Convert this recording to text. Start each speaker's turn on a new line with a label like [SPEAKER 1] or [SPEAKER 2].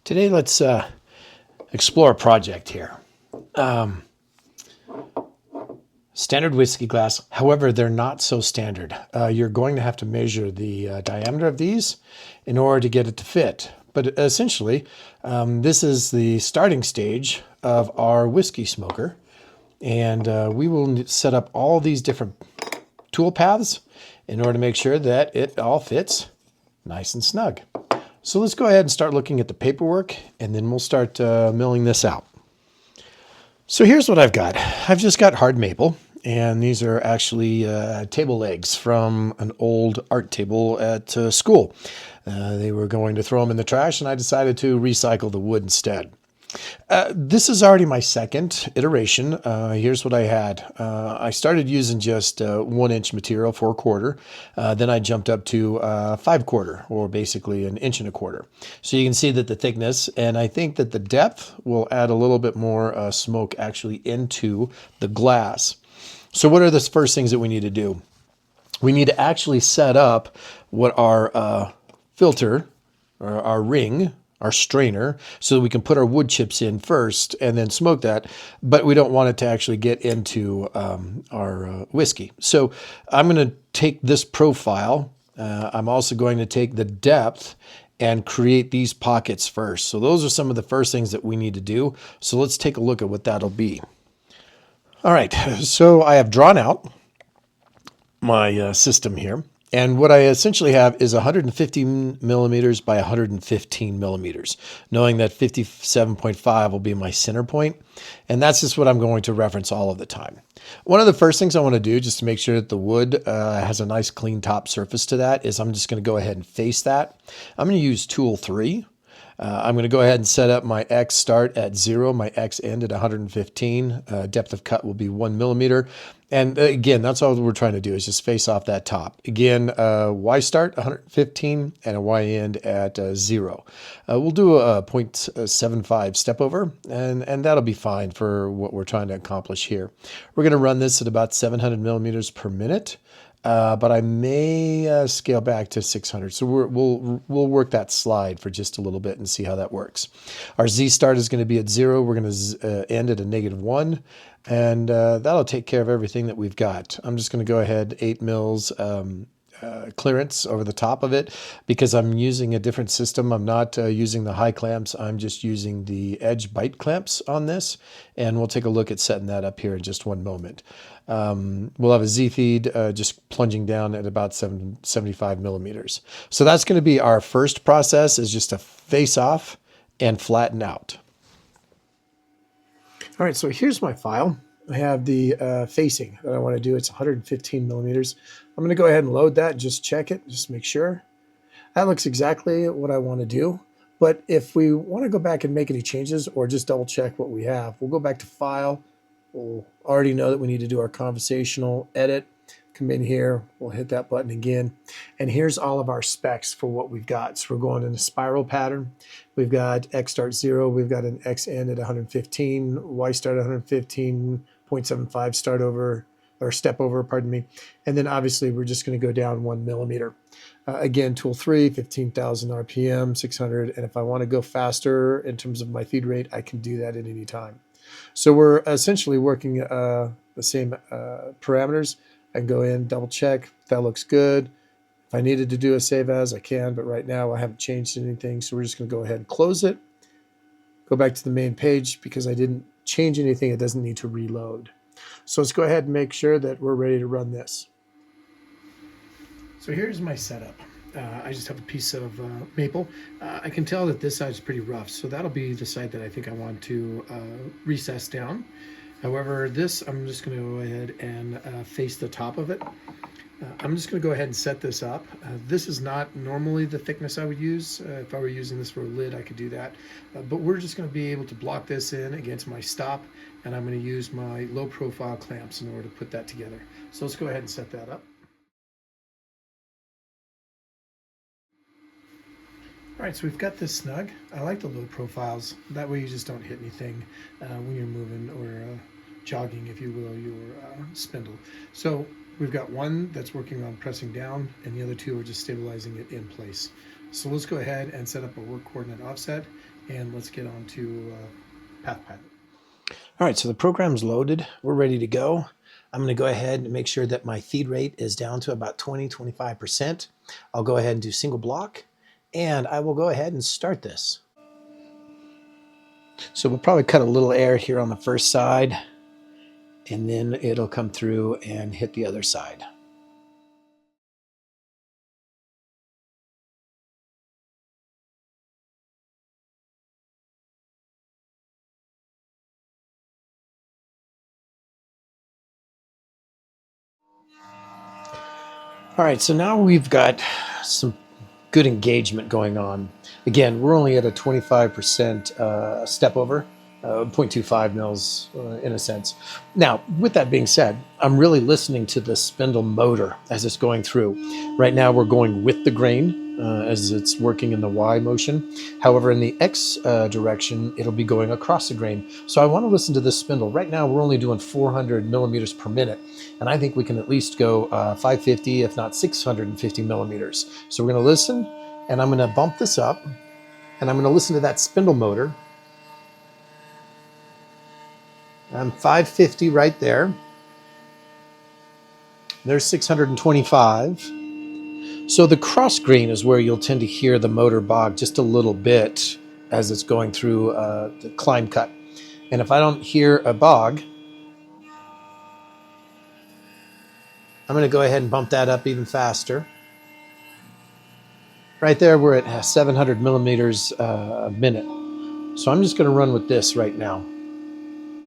[SPEAKER 1] Today, let's explore a project here. Standard whiskey glass, however, they're not so standard. You're going to have to measure the diameter of these in order to get it to fit. But essentially, this is the starting stage of our whiskey smoker. And we will set up all these different tool paths in order to make sure that it all fits nice and snug. So let's go ahead and start looking at the paperwork, and then we'll start milling this out. So here's what I've got. I've just got hard maple, and these are actually table legs from an old art table at school. They were going to throw them in the trash, and I decided to recycle the wood instead. This is already my second iteration. Here's what I had. I started using just 1-inch material, 4/4. Then I jumped up to 5/4, or basically 1.25 inches. So you can see that the thickness, and I think that the depth will add a little bit more smoke actually into the glass. So what are the first things that we need to do? We need to actually set up what our filter, or our ring, our strainer, so that we can put our wood chips in first and then smoke that, but we don't want it to actually get into our whiskey. So I'm going to take this profile. I'm also going to take the depth and create these pockets first. So those are some of the first things that we need to do. So let's take a look at what that'll be. All right, so I have drawn out my system here. And what I essentially have is 150 millimeters by 115 millimeters, knowing that 57.5 will be my center point. And that's just what I'm going to reference all of the time. One of the first things I want to do, just to make sure that the wood has a nice clean top surface to that, is I'm just going to go ahead and face that. I'm going to use tool 3. I'm going to go ahead and set up my X start at 0, my X end at 115. Depth of cut will be 1 millimeter. And again, that's all we're trying to do, is just face off that top. Again, Y start 115 and a Y end at 0. We'll do a 0.75 step over, and that'll be fine for what we're trying to accomplish here. We're going to run this at about 700 millimeters per minute. But I may scale back to 600. So we'll work that slide for just a little bit and see how that works. Our Z start is going to be at 0. We're going to end at a -1. And that'll take care of everything that we've got. I'm just going to go ahead 8 mils clearance over the top of it, because I'm using a different system. I'm not using the high clamps. I'm just using the edge bite clamps on this, and we'll take a look at setting that up here in just one moment. We'll have a Z feed just plunging down at about 75 millimeters. So that's going to be our first process, is just to face off and flatten out. All right, so here's my file. I have the facing that I want to do. It's 115 millimeters. I'm going to go ahead and load that, just check it, just make sure. That looks exactly what I want to do. But if we want to go back and make any changes, or just double check what we have, we'll go back to File. We'll already know that we need to do our conversational edit. Come in here, we'll hit that button again. And here's all of our specs for what we've got. So we're going in a spiral pattern. We've got X start 0, we've got an X end at 115, Y start at 115, 0.75 start over, or step over, pardon me. And then obviously we're just going to go down 1 millimeter. Again, tool 3, 15,000 RPM, 600. And if I want to go faster in terms of my feed rate, I can do that at any time. So we're essentially working the same parameters. I can go in, double check, that looks good. If I needed to do a save as, I can, but right now I haven't changed anything. So we're just going to go ahead and close it. Go back to the main page. Because I didn't change anything, it doesn't need to reload. So let's go ahead and make sure that we're ready to run this. So here's my setup. I just have a piece of maple. I can tell that this side is pretty rough, so that'll be the side that I think I want to recess down. However, this, I'm just going to go ahead and face the top of it. I'm just going to go ahead and set this up. This is not normally the thickness I would use. If I were using this for a lid, I could do that. But we're just going to be able to block this in against my stop, and I'm going to use my low profile clamps in order to put that together. So let's go ahead and set that up. All right, so we've got this snug. I like the low profiles. That way you just don't hit anything when you're moving or jogging, if you will, your spindle. So we've got one that's working on pressing down, and the other two are just stabilizing it in place. So let's go ahead and set up a work coordinate offset, And let's get on to Path Pilot. All right, so the program's loaded. We're ready to go. I'm going to go ahead and make sure that my feed rate is down to about 20-25%. I'll go ahead and do single block, and I will go ahead and start this. So we'll probably cut a little air here on the first side, and then it'll come through and hit the other side. All right, so now we've got some good engagement going on. Again, we're only at a 25% step over, 0.25 mils in a sense. Now, with that being said, I'm really listening to the spindle motor as it's going through. Right now, we're going with the grain as it's working in the Y motion. However, in the X direction, it'll be going across the grain. So I want to listen to this spindle. Right now, we're only doing 400 millimeters per minute, and I think we can at least go 550, if not 650 millimeters. So we're going to listen, and I'm going to bump this up, and I'm going to listen to that spindle motor. I'm 550 right there. There's 625. So the cross grain is where you'll tend to hear the motor bog just a little bit as it's going through the climb cut. And if I don't hear a bog, I'm going to go ahead and bump that up even faster. Right there, we're at 700 millimeters a minute. So I'm just going to run with this right now.